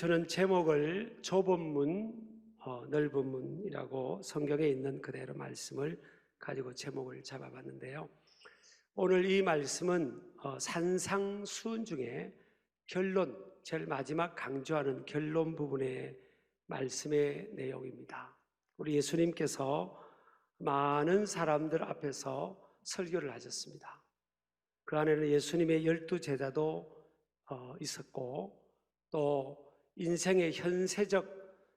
저는 제목을 좁은 문, 넓은 문이라고 성경에 있는 그대로 말씀을 가지고 제목을 잡아봤는데요. 오늘 이 말씀은 산상수훈 중에 결론, 제일 마지막 강조하는 결론 부분의 말씀의 내용입니다. 우리 예수님께서 많은 사람들 앞에서 설교를 하셨습니다. 그 안에는 예수님의 12제자도 있었고, 또 인생의 현세적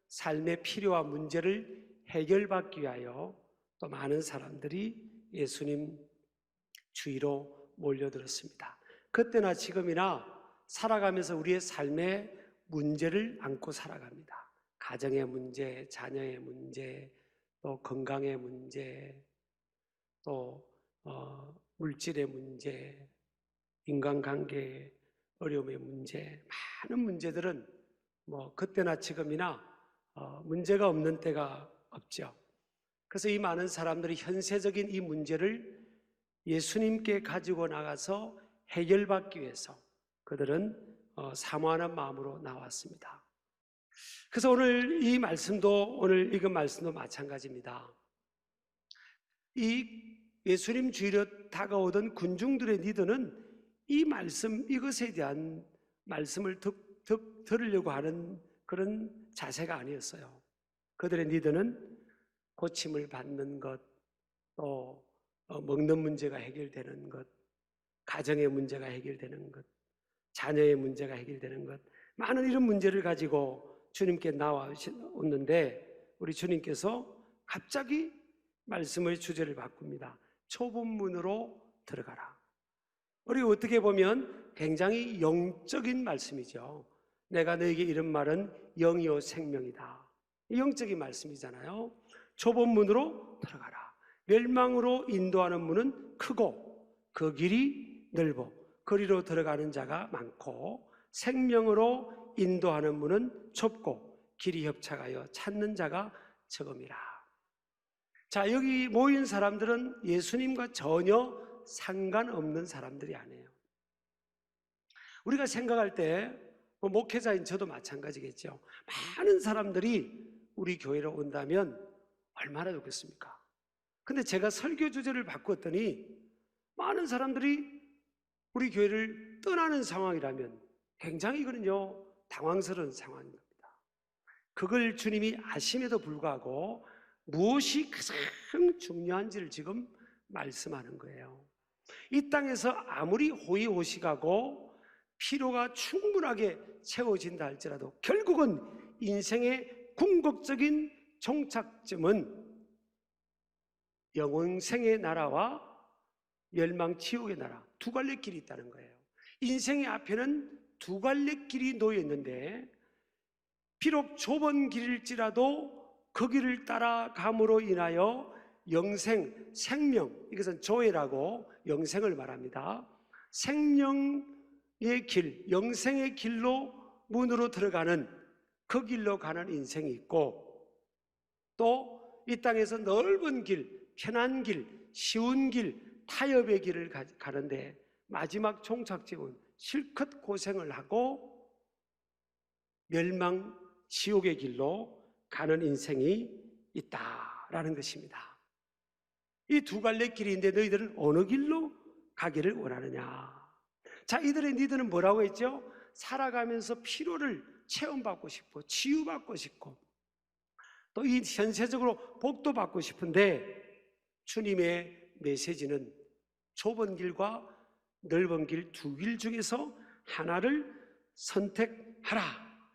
삶의 필요와 문제를 해결받기 위하여 또 많은 사람들이 예수님 주위로 몰려들었습니다. 그때나 지금이나 살아가면서 우리의 삶의 문제를 안고 살아갑니다. 가정의 문제, 자녀의 문제, 또 건강의 문제, 또 물질의 문제, 인간관계 어려움의 문제, 많은 문제들은 그때나 지금이나 문제가 없는 때가 없죠. 그래서 이 많은 사람들이 현세적인 이 문제를 예수님께 가지고 나가서 해결받기 위해서 그들은 사모하는 마음으로 나왔습니다. 그래서 오늘 이 말씀도, 오늘 읽은 말씀도 마찬가지입니다. 이 예수님 주위로 다가오던 군중들의 리더는 이 말씀, 이것에 대한 말씀을 들으려고 하는 그런 자세가 아니었어요. 그들의 리더는 고침을 받는 것, 또 먹는 문제가 해결되는 것, 가정의 문제가 해결되는 것, 자녀의 문제가 해결되는 것, 많은 이런 문제를 가지고 주님께 나왔는데 우리 주님께서 갑자기 말씀의 주제를 바꿉니다. 좁은 문으로 들어가라. 우리가 어떻게 보면 굉장히 영적인 말씀이죠. 내가 너에게 이런 말은 영이요 생명이다. 영적인 말씀이잖아요. 좁은 문으로 들어가라. 멸망으로 인도하는 문은 크고 그 길이 넓어 거리로 들어가는 자가 많고, 생명으로 인도하는 문은 좁고 길이 협착하여 찾는 자가 적음이라. 자, 여기 모인 사람들은 예수님과 전혀 상관없는 사람들이 아니에요. 우리가 생각할 때 목회자인 저도 마찬가지겠죠. 많은 사람들이 우리 교회로 온다면 얼마나 좋겠습니까? 근데 제가 설교 주제를 바꿨더니 많은 사람들이 우리 교회를 떠나는 상황이라면 굉장히 이거는요 당황스러운 상황인 겁니다. 그걸 주님이 아심에도 불구하고 무엇이 가장 중요한지를 지금 말씀하는 거예요. 이 땅에서 아무리 호의호식하고 필요가 충분하게 채워진다 할지라도 결국은 인생의 궁극적인 종착점은 영생의 나라와 멸망 지옥의 나라, 두 갈래 길이 있다는 거예요. 인생의 앞에는 두 갈래 길이 놓여 있는데 비록 좁은 길일지라도 그 길을 따라감으로 인하여 영생, 생명, 이것은 조회라고 영생을 말합니다. 생명의 길, 영생의 길로 문으로 들어가는 그 길로 가는 인생이 있고, 또 이 땅에서 넓은 길, 편한 길, 쉬운 길, 타협의 길을 가는데 마지막 종착지은 실컷 고생을 하고 멸망, 지옥의 길로 가는 인생이 있다라는 것입니다. 이 두 갈래 길인데 너희들은 어느 길로 가기를 원하느냐? 자, 이들의 니들은 뭐라고 했죠? 살아가면서 피로를 체험받고 싶고 치유받고 싶고 또 이 현세적으로 복도 받고 싶은데 주님의 메시지는 좁은 길과 넓은 길 두 길 중에서 하나를 선택하라,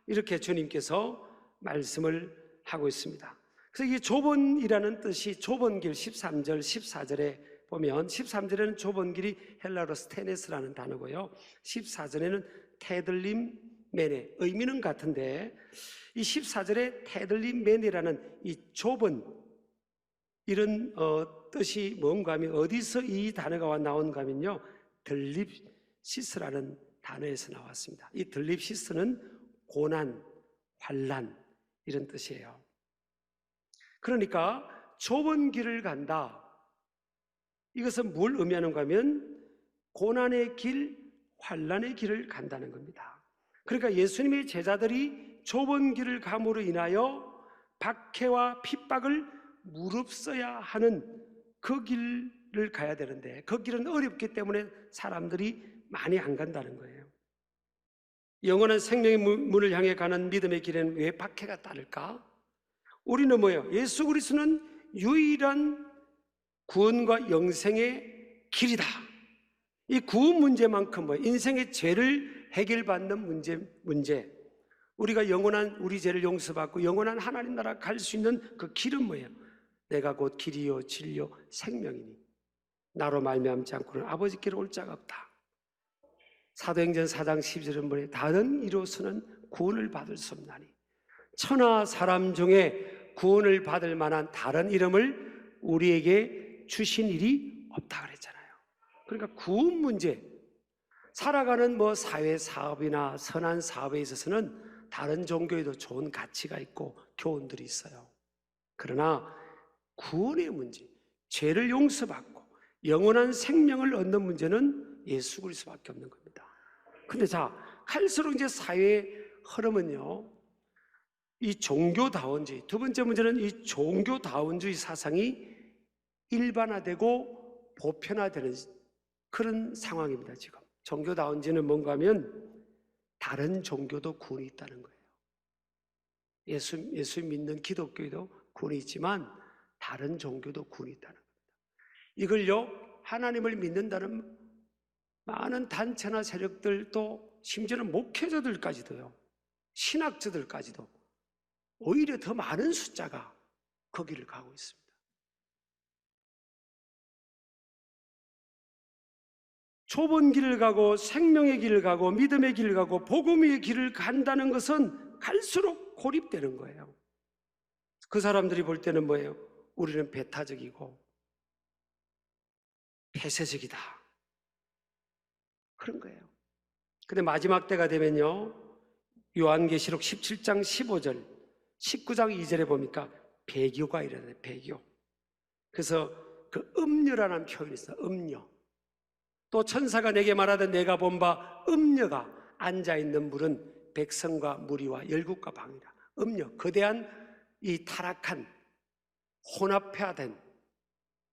이렇게 주님께서 말씀을 하고 있습니다. 그래서 이 좁은이라는 뜻이 좁은 길 13절 14절에 보면 13절에는 좁은 길이 헬라어로 스테네스라는 단어고요, 14절에는 테들림 메네, 의미는 같은데 이 14절에 테들림 메네라는 이 좁은 이런 뜻이 뭔가 하면 어디서 이 단어가 나온가 하면요, 들립시스라는 단어에서 나왔습니다. 이 들립시스는 고난, 환난 이런 뜻이에요. 그러니까 좁은 길을 간다, 이것은 뭘 의미하는가 하면 고난의 길, 환난의 길을 간다는 겁니다. 그러니까 예수님의 제자들이 좁은 길을 감으로 인하여 박해와 핍박을 무릅써야 하는 그 길을 가야 되는데, 그 길은 어렵기 때문에 사람들이 많이 안 간다는 거예요. 영원한 생명의 문을 향해 가는 믿음의 길에는 왜 박해가 따를까? 우리는 뭐예요? 예수 그리스도는 유일한 구원과 영생의 길이다. 이 구원 문제만큼 뭐예요? 인생의 죄를 해결받는 문제, 우리가 영원한 우리 죄를 용서받고 영원한 하나님 나라 갈 수 있는 그 길은 뭐예요? 내가 곧 길이요 진리요 생명이니 나로 말미암지 않고는 아버지께로 올 자가 없다. 사도행전 4장 12절은 뭐예요? 다른 이로서는 구원을 받을 수 없나니 천하 사람 중에 구원을 받을 만한 다른 이름을 우리에게 주신 일이 없다 그랬잖아요. 그러니까 구원 문제, 살아가는 뭐 사회 사업이나 선한 사업에 있어서는 다른 종교에도 좋은 가치가 있고 교훈들이 있어요. 그러나 구원의 문제, 죄를 용서받고 영원한 생명을 얻는 문제는 예수 그리스도밖에 없는 겁니다. 근데 자, 갈수록 이제 사회의 흐름은요, 이 종교다원주의, 두 번째 문제는 이 종교다원주의 사상이 일반화되고 보편화되는 그런 상황입니다. 지금 종교다원주의는 뭔가 하면 다른 종교도 구원이 있다는 거예요. 예수 믿는 기독교에도 구원이 있지만 다른 종교도 구원이 있다는 겁니다. 이걸요, 하나님을 믿는다는 많은 단체나 세력들도, 심지어는 목회자들까지도요, 신학자들까지도 오히려 더 많은 숫자가 거기를 가고 있습니다. 좁은 길을 가고 생명의 길을 가고 믿음의 길을 가고 복음의 길을 간다는 것은 갈수록 고립되는 거예요. 그 사람들이 볼 때는 뭐예요? 우리는 배타적이고 폐쇄적이다, 그런 거예요. 근데 마지막 때가 되면요, 요한계시록 17장 15절 19장 2절에 보니까 배교가 이래요. 배교. 그래서 그 음녀라는 표현이 있어요. 음녀. 또 천사가 내게 말하던 내가 본 바 음녀가 앉아있는 물은 백성과 무리와 열국과 방이라. 음녀, 거대한 이 타락한 혼합화된,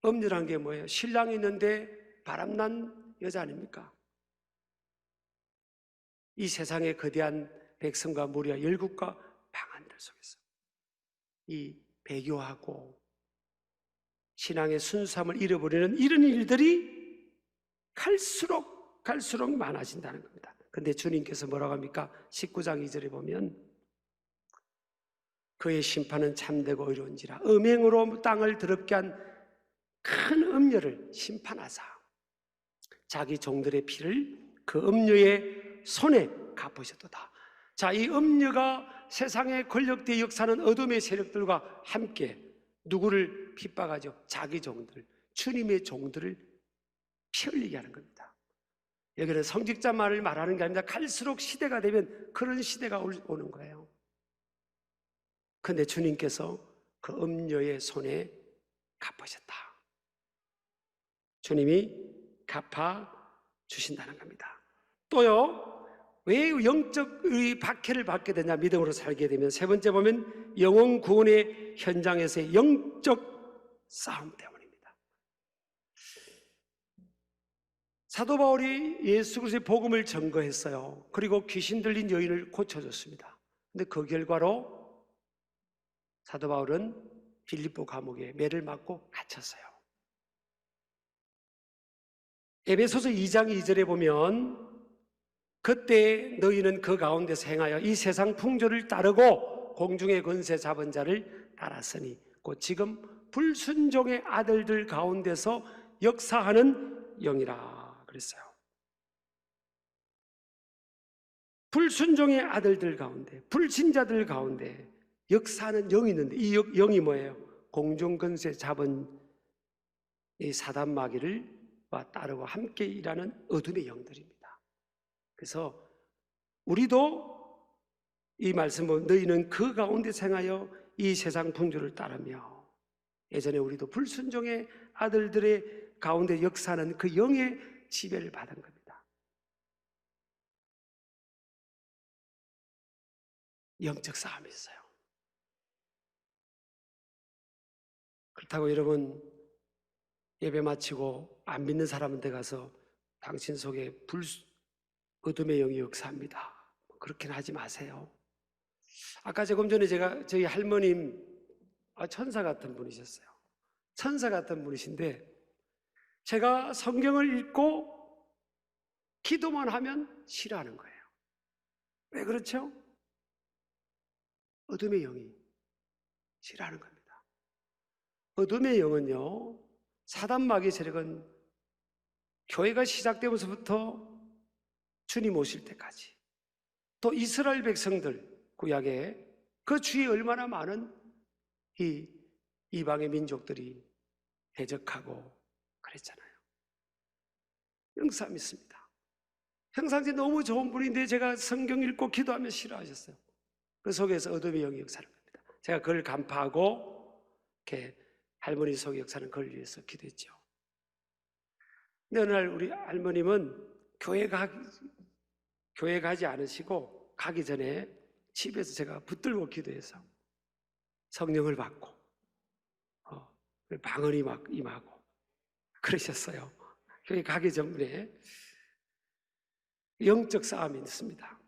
음녀란 게 뭐예요? 신랑이 있는데 바람난 여자 아닙니까? 이 세상의 거대한 백성과 무리와 열국과 방한들 속에서 이 배교하고 신앙의 순수함을 잃어버리는 이런 일들이 갈수록 많아진다는 겁니다. 근데 주님께서 뭐라고 합니까? 19장 2절에 보면 그의 심판은 참되고 의로운지라 음행으로 땅을 더럽게 한 큰 음녀를 심판하사 자기 종들의 피를 그 음녀의 손에 갚으셨도다. 자, 이 음녀가 세상의 권력대의 역사는 어둠의 세력들과 함께 누구를 핍박하죠? 자기 종들, 주님의 종들을 피 흘리게 하는 겁니다. 여기는 성직자 말을 말하는 게 아닙니다. 갈수록 시대가 되면 그런 시대가 오는 거예요. 그런데 주님께서 그 음녀의 손에 갚으셨다. 주님이 갚아주신다는 겁니다. 또요, 왜 영적 박해를 받게 되냐? 믿음으로 살게 되면 세 번째 보면 영혼 구원의 현장에서의 영적 싸움 때문입니다. 사도 바울이 예수 그리스도의 복음을 증거했어요. 그리고 귀신 들린 여인을 고쳐줬습니다. 근데 그 결과로 사도 바울은 빌립보 감옥에 매를 맞고 갇혔어요. 에베소서 2장 2절에 보면 그때 너희는 그 가운데서 행하여 이 세상 풍조를 따르고 공중의 권세 잡은 자를 따랐으니 곧 지금 불순종의 아들들 가운데서 역사하는 영이라 그랬어요. 불순종의 아들들 가운데, 불신자들 가운데 역사하는 영이 있는데 이 영이 뭐예요? 공중 권세 잡은 이 사단 마귀를 따르고 함께 일하는 어둠의 영들입니다. 그래서 우리도 이 말씀은 너희는 그 가운데 생하여 이 세상 풍조를 따르며, 예전에 우리도 불순종의 아들들의 가운데 역사하는 그 영의 지배를 받은 겁니다. 영적 싸움이 있어요. 그렇다고 여러분 예배 마치고 안 믿는 사람한테 가서 당신 속에 어둠의 영이 역사합니다, 그렇게는 하지 마세요. 아까 조금 전에 저희 할머님 천사 같은 분이셨어요. 천사 같은 분이신데 제가 성경을 읽고 기도만 하면 싫어하는 거예요. 왜 그렇죠? 어둠의 영이 싫어하는 겁니다. 어둠의 영은요, 사단 마귀 세력은 교회가 시작되면서부터 주님 오실 때까지, 또 이스라엘 백성들 구약에 그 주위에 얼마나 많은 이 이방의 민족들이 대적하고 그랬잖아요. 영삼 있습니다. 평상시 너무 좋은 분인데 제가 성경 읽고 기도하면 싫어하셨어요. 그 속에서 어둠의 영이 역사하는 겁니다. 제가 그걸 간파하고 이렇게 할머니 속에 역사하는 그걸 위해서 기도했죠. 근데 어느 날 우리 할머님은 교회 가지 않으시고 가기 전에 집에서 제가 붙들고 기도해서 성령을 받고 방언이 막 임하고 그러셨어요. 교회 가기 전에 영적 싸움이 있습니다.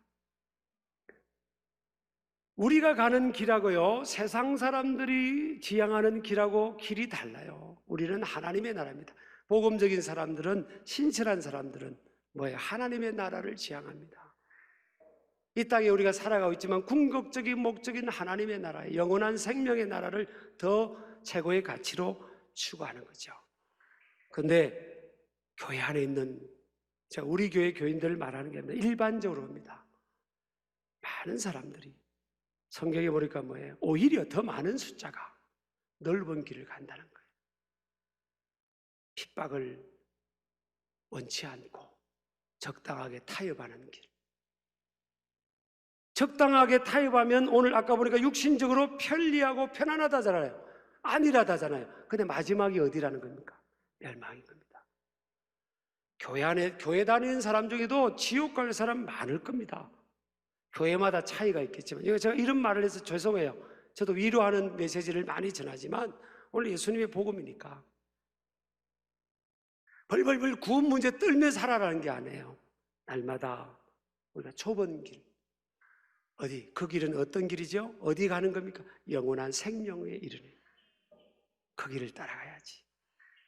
우리가 가는 길하고요, 세상 사람들이 지향하는 길하고 길이 달라요. 우리는 하나님의 나라입니다. 복음적인 사람들은, 신실한 사람들은 뭐예요? 하나님의 나라를 지향합니다. 이 땅에 우리가 살아가고 있지만 궁극적인 목적인 하나님의 나라, 영원한 생명의 나라를 더 최고의 가치로 추구하는 거죠. 그런데 교회 안에 있는, 제가 우리 교회 교인들을 말하는 게 아니라 일반적으로입니다. 많은 사람들이 성경에 보니까 뭐예요? 오히려 더 많은 숫자가 넓은 길을 간다는 거예요. 핍박을 원치 않고 적당하게 타협하는 길. 적당하게 타협하면 오늘 아까 보니까 육신적으로 편리하고 편안하다잖아요. 안일하다잖아요. 근데 마지막이 어디라는 겁니까? 멸망인 겁니다. 교회 다니는 사람 중에도 지옥 갈 사람 많을 겁니다. 교회마다 차이가 있겠지만, 제가 이런 말을 해서 죄송해요. 저도 위로하는 메시지를 많이 전하지만 오늘 예수님의 복음이니까 벌벌벌 구원 문제 떨며 살아라는 게 아니에요. 날마다 우리가 좁은 길, 그 길은 어떤 길이죠? 어디 가는 겁니까? 영원한 생명에 이르는 그 길을 따라가야지.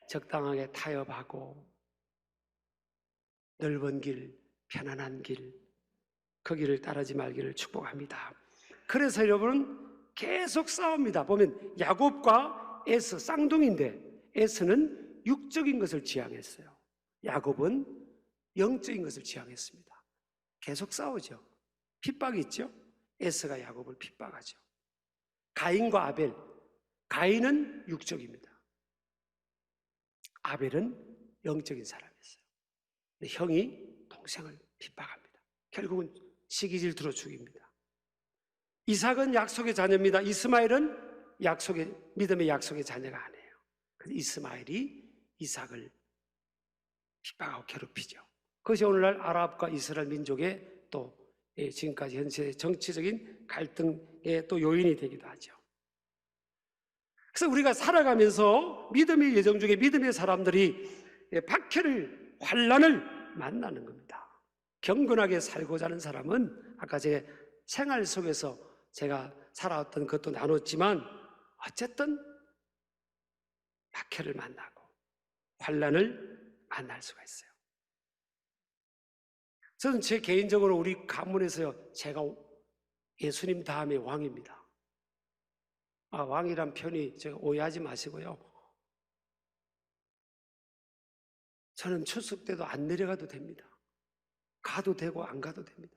적당하게 타협하고 넓은 길, 편안한 길, 그 길을 따르지 말기를 축복합니다. 그래서 여러분은 계속 싸웁니다. 보면 야곱과 에서 쌍둥이인데 에서는 육적인 것을 지향했어요. 야곱은 영적인 것을 지향했습니다. 계속 싸우죠. 핍박이 있죠. 에서가 야곱을 핍박하죠. 가인과 아벨, 가인은 육적입니다. 아벨은 영적인 사람이었어요. 근데 형이 동생을 핍박합니다. 결국은 시기 질투로 죽입니다. 이삭은 약속의 자녀입니다. 이스마엘은 믿음의 약속의 자녀가 아니에요. 그래서 이스마엘이 이삭을 핍박하고 괴롭히죠. 그것이 오늘날 아랍과 이스라엘 민족의 또 지금까지 현재 정치적인 갈등의 또 요인이 되기도 하죠. 그래서 우리가 살아가면서 믿음의 여정 중에 믿음의 사람들이 박해를, 환난을 만나는 겁니다. 경건하게 살고자 하는 사람은 아까 제 생활 속에서 제가 살아왔던 것도 나눴지만 어쨌든 박해를 만나고 환난을 만날 수가 있어요. 저는 제 개인적으로 우리 가문에서요, 제가 예수님 다음에 왕입니다. 왕이란 편이 제가 오해하지 마시고요. 저는 추석 때도 안 내려가도 됩니다. 가도 되고 안 가도 됩니다.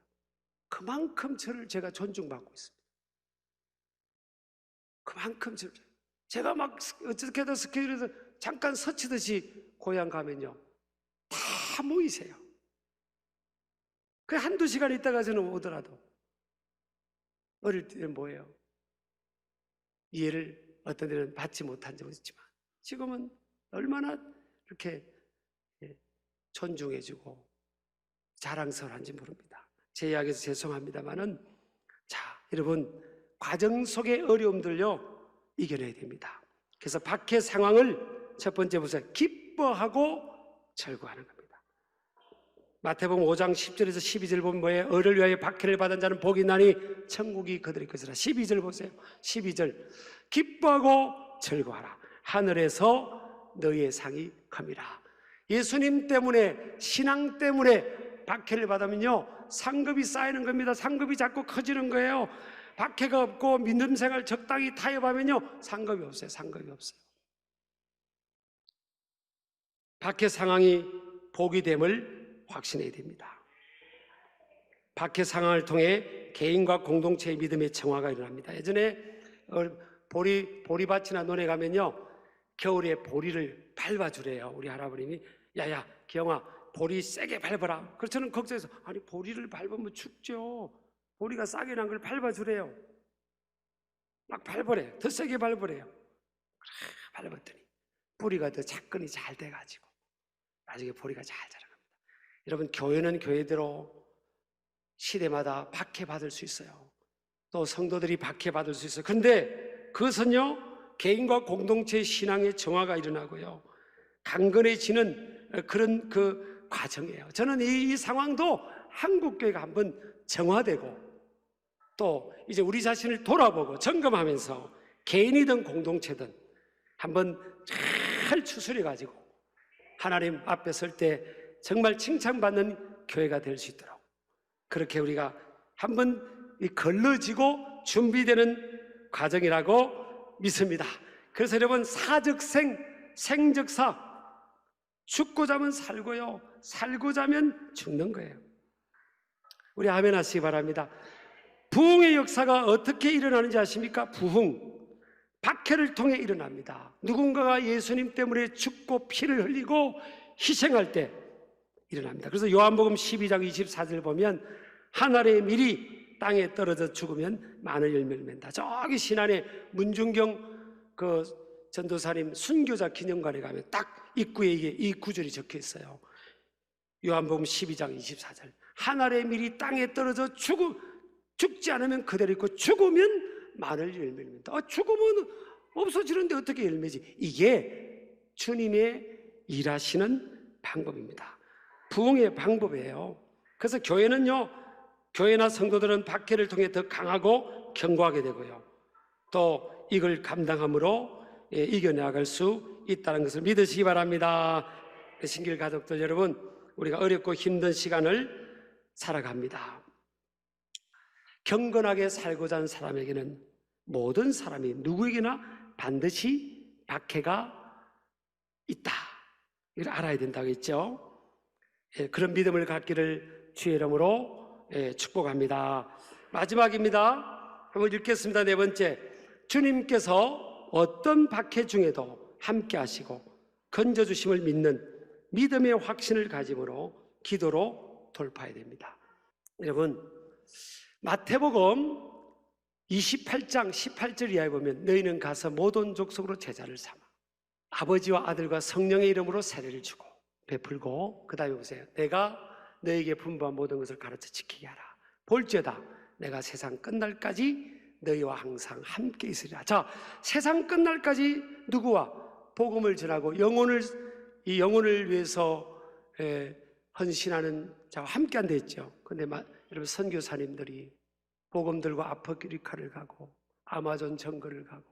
그만큼 제가 존중받고 있습니다. 그만큼 제가 막 어떻게든 스케줄에서 잠깐 스치듯이 고향 가면요, 다 모이세요. 그 한두 시간 있다가 저는 오더라도 어릴 때는 뭐예요? 이해를 어떤 데는 받지 못한 적은 있지만 지금은 얼마나 이렇게 존중해주고 자랑스러운지 모릅니다. 제 이야기에서 죄송합니다만은, 자, 여러분, 과정 속의 어려움들요 이겨내야 됩니다. 그래서 박해 상황을 첫 번째 보세요. 기뻐하고 절구하는 겁니다. 마태복음 5장 10절에서 12절 보면 뭐예요? 의를 위하여 박해를 받은 자는 복이 있나니 천국이 그들의 것이라. 12절 보세요. 12절 기뻐하고 절구하라. 하늘에서 너희의 상이 큽니다. 예수님 때문에, 신앙 때문에 박해를 받으면요 상급이 쌓이는 겁니다. 상급이 자꾸 커지는 거예요. 박해가 없고 믿음 생활 적당히 타협하면요 상급이 없어요. 상급이 없어요. 박해 상황이 복이 됨을 확신해야 됩니다. 박해 상황을 통해 개인과 공동체의 믿음의 정화가 일어납니다. 예전에 보리밭이나 논에 가면요 겨울에 보리를 밟아주래요. 우리 할아버님이 야야 기영아 보리 세게 밟아라. 그래서 저는 걱정해서 아니 보리를 밟으면 죽죠. 보리가 싹이 난 걸 밟아주래요. 막 밟으래요. 더 세게 밟으래요. 그래 밟았더니 뿌리가 더 작근이 잘 돼가지고 나중에 보리가 잘 자랍니다. 여러분, 교회는 교회대로 시대마다 박해받을 수 있어요. 또 성도들이 박해받을 수 있어요. 그런데 그것은요 개인과 공동체의 신앙의 정화가 일어나고요 강건해지는 그런 그 과정이에요. 저는 이 상황도 한국교회가 한번 정화되고 또 이제 우리 자신을 돌아보고 점검하면서 개인이든 공동체든 한번 잘 추스려가지고 하나님 앞에 설 때 정말 칭찬받는 교회가 될 수 있도록 그렇게 우리가 한번 걸러지고 준비되는 과정이라고 믿습니다. 그래서 여러분, 사즉생, 생즉사, 죽고자 하면 살고요 살고자 하면 죽는 거예요. 우리 아멘 하시기 바랍니다. 부흥의 역사가 어떻게 일어나는지 아십니까? 부흥, 박해를 통해 일어납니다. 누군가가 예수님 때문에 죽고 피를 흘리고 희생할 때 일어납니다. 그래서 요한복음 12장 24절 보면 한 알의 밀이 땅에 떨어져 죽으면 많은 열매를 맺는다. 저기 신안에 문중경 그 전도사님 순교자 기념관에 가면 딱 입구에 이 구절이 적혀 있어요. 요한복음 12장 24절 한 알의 밀이 땅에 떨어져 죽지 않으면 그대로 있고 죽으면 많은 열매를 맺는다. 죽으면 없어지는데 어떻게 열매지? 이게 주님의 일하시는 방법입니다. 부흥의 방법이에요. 그래서 교회는요 교회나 성도들은 박해를 통해 더 강하고 견고하게 되고요 또 이걸 감당함으로 이겨나갈 수 있다는 것을 믿으시기 바랍니다. 신길 가족들 여러분, 우리가 어렵고 힘든 시간을 살아갑니다. 경건하게 살고자 하는 사람에게는 모든 사람이 누구에게나 반드시 박해가 있다, 이걸 알아야 된다고 했죠. 그런 믿음을 갖기를 주의 이름으로 축복합니다. 마지막입니다. 한번 읽겠습니다. 네 번째, 주님께서 어떤 박해 중에도 함께 하시고 건져주심을 믿는 믿음의 확신을 가짐으로 기도로 돌파해야 됩니다. 여러분, 마태복음 28장 18절 이하에 보면 너희는 가서 모든 족속으로 제자를 삼아 아버지와 아들과 성령의 이름으로 세례를 주고 베풀고, 그 다음에 보세요. 내가 너에게 분부한 모든 것을 가르쳐 지키게 하라. 볼지어다 내가 세상 끝날까지 너희와 항상 함께 있으리라. 자, 세상 끝날까지 누구와 복음을 전하고 이 영혼을 위해서 헌신하는 자와 함께 한다 했죠. 근데 여러분, 선교사님들이 복음 들고 아프리카를 가고 아마존 정글을 가고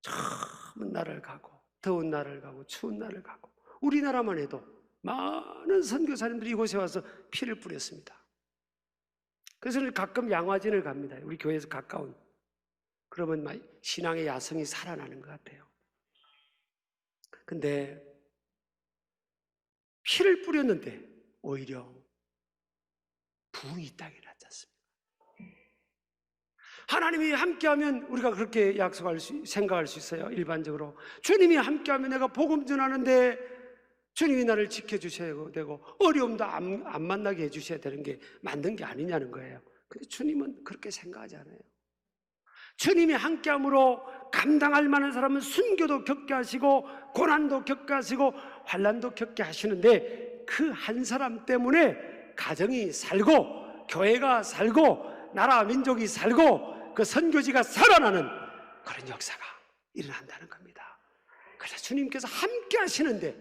좁은 나라를 가고 더운 나라를 가고 추운 나라를 가고, 우리나라만 해도 많은 선교사님들이 이곳에 와서 피를 뿌렸습니다. 그래서 가끔 양화진을 갑니다. 우리 교회에서 가까운. 그러면 신앙의 야성이 살아나는 것 같아요. 근데 피를 뿌렸는데 오히려 부흥이 이 땅에 났지 않습니까? 하나님이 함께하면 우리가 그렇게 생각할 수 있어요. 일반적으로 주님이 함께하면 내가 복음 전하는데 주님이 나를 지켜주셔야 되고 어려움도 안 만나게 해주셔야 되는 게 맞는 게 아니냐는 거예요. 근데 주님은 그렇게 생각하지 않아요. 주님이 함께함으로 감당할 만한 사람은 순교도 겪게 하시고 고난도 겪게 하시고 환난도 겪게 하시는데, 그 한 사람 때문에 가정이 살고 교회가 살고 나라 민족이 살고 그 선교지가 살아나는 그런 역사가 일어난다는 겁니다. 그래서 주님께서 함께 하시는데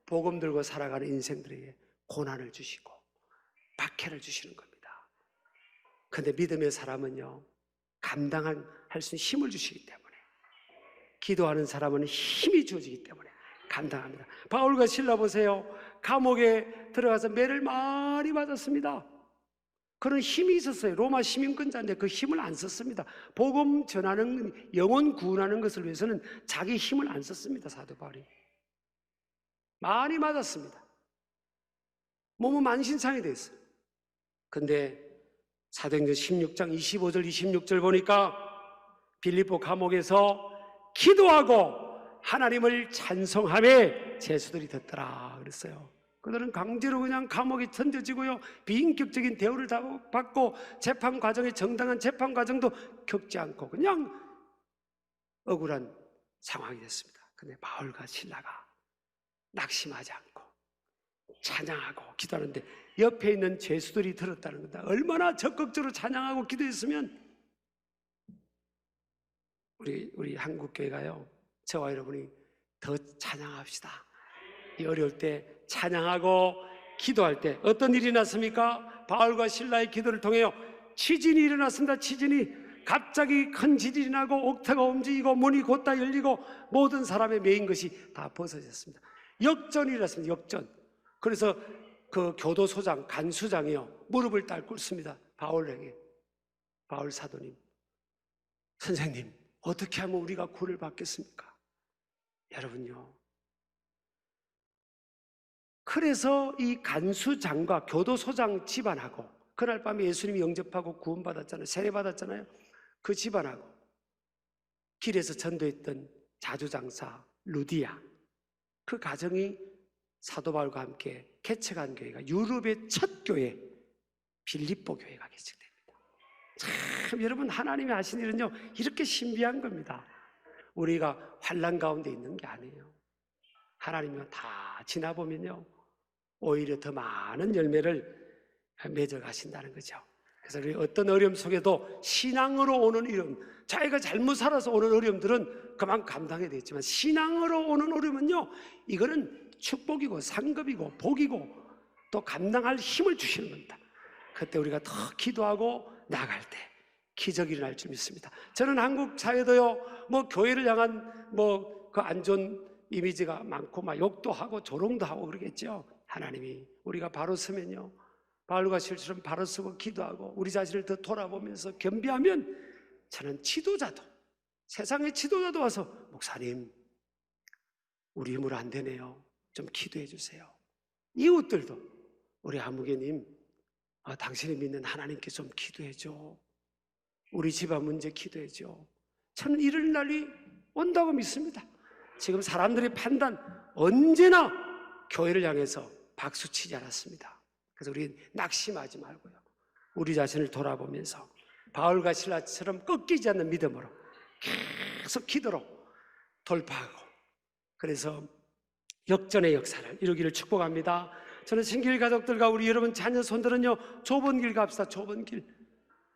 복음 들고 살아가는 인생들에게 고난을 주시고 박해를 주시는 겁니다. 그런데 믿음의 사람은요, 감당할 수 있는 힘을 주시기 때문에, 기도하는 사람은 힘이 주어지기 때문에 감당합니다. 바울과 실라 보세요. 감옥에 들어가서 매를 많이 맞았습니다. 그런 힘이 있었어요. 로마 시민권자인데 그 힘을 안 썼습니다. 복음 전하는, 영혼 구원하는 것을 위해서는 자기 힘을 안 썼습니다. 사도 바울이 많이 맞았습니다. 몸은 만신창이 됐어요. 근데 사도행전 16장 25절 26절 보니까 빌립보 감옥에서 기도하고 하나님을 찬송하며 죄수들이 듣더라 그랬어요. 그들은 강제로 그냥 감옥에 던져지고요, 비인격적인 대우를 받고 재판 과정에 정당한 재판 과정도 겪지 않고 그냥 억울한 상황이 됐습니다. 근데 바울과 실라가 낙심하지 않고 찬양하고 기도하는데 옆에 있는 죄수들이 들었다는 겁니다. 얼마나 적극적으로 찬양하고 기도했으면 우리 한국교회가요, 저와 여러분이 더 찬양합시다. 이 어려울 때 찬양하고 기도할 때 어떤 일이 났습니까? 바울과 실라의 기도를 통해요, 지진이 일어났습니다. 지진이 갑자기 큰 지진이 나고 옥타가 움직이고 문이 곧다 열리고 모든 사람의 메인 것이 다 벗어졌습니다. 역전이 일어났습니다. 역전. 그래서 그 교도소장, 간수장이요, 무릎을 딱 꿇습니다. 바울에게. 바울 사도님, 선생님, 어떻게 하면 우리가 구원을 받겠습니까? 여러분요, 그래서 이 간수장과 교도소장 집안하고, 그날 밤에 예수님이 영접하고 구원받았잖아요. 세례받았잖아요. 그 집안하고 길에서 전도했던 자주장사 루디아, 그 가정이 사도 바울과 함께 개척한 교회가 유럽의 첫 교회, 빌립보 교회가 개척됩니다. 참, 여러분, 하나님이 하신 일은요, 이렇게 신비한 겁니다. 우리가 환난 가운데 있는 게 아니에요. 하나님이 다 지나보면요, 오히려 더 많은 열매를 맺어 가신다는 거죠. 그래서 우리 어떤 어려움 속에도 신앙으로 오는 어려움, 자기가 잘못 살아서 오는 어려움들은 그만 감당해야 되겠지만, 신앙으로 오는 어려움은요, 이거는 축복이고 상급이고 복이고 또 감당할 힘을 주시는 겁니다. 그때 우리가 더 기도하고 나갈 때 기적이 일어날 줄 믿습니다. 저는 한국 사회도요, 뭐 교회를 향한 뭐 그 안 좋은 이미지가 많고 막 욕도 하고 조롱도 하고 그러겠죠. 하나님이 우리가 바로 서면요, 바울과 실처럼 바로 서고 기도하고 우리 자신을 더 돌아보면서 겸비하면, 저는 지도자도, 세상의 지도자도 와서 목사님, 우리 힘으로 안 되네요, 좀 기도해 주세요. 이웃들도 우리 아무개님, 당신이 믿는 하나님께 좀 기도해 줘, 우리 집안 문제 기도해 줘. 저는 이럴 날이 온다고 믿습니다. 지금 사람들의 판단 언제나 교회를 향해서 박수치지 않았습니다. 그래서 우리 낙심하지 말고요, 우리 자신을 돌아보면서 바울과 실라처럼 꺾이지 않는 믿음으로 계속 기도로 돌파하고, 그래서 역전의 역사를 이루기를 축복합니다. 저는 신길 가족들과 우리 여러분 자녀 손들은요, 좁은 길 갑시다. 좁은 길,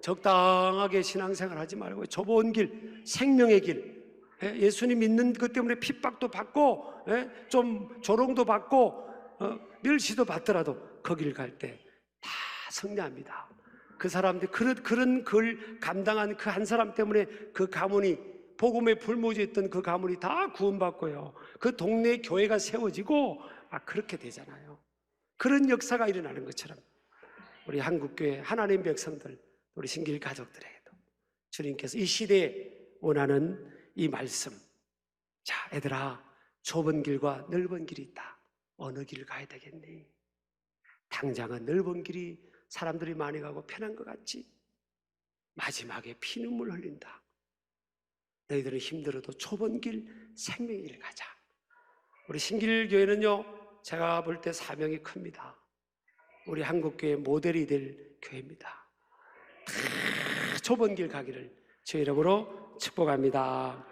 적당하게 신앙생활 하지 말고 좁은 길, 생명의 길, 예수님 믿는 것 때문에 핍박도 받고 좀 조롱도 받고 멸시도 받더라도 그 길 갈 때 다 승리합니다. 그 사람들, 그런 걸 감당한 그 한 사람 때문에 그 가문이, 복음에 불모지했던 그 가문이 다 구원받고요, 그 동네 교회가 세워지고 막 그렇게 되잖아요. 그런 역사가 일어나는 것처럼 우리 한국교회 하나님 백성들, 우리 신길 가족들에게도 주님께서 이 시대에 원하는 이 말씀, 자 얘들아, 좁은 길과 넓은 길이 있다. 어느 길을 가야 되겠니? 당장은 넓은 길이 사람들이 많이 가고 편한 것 같지? 마지막에 피눈물 흘린다. 너희들은 힘들어도 좁은 길, 생명의 길 가자. 우리 신길교회는요, 제가 볼 때 사명이 큽니다. 우리 한국교회 모델이 될 교회입니다. 다 좁은 길 가기를 주의 이름으로 축복합니다.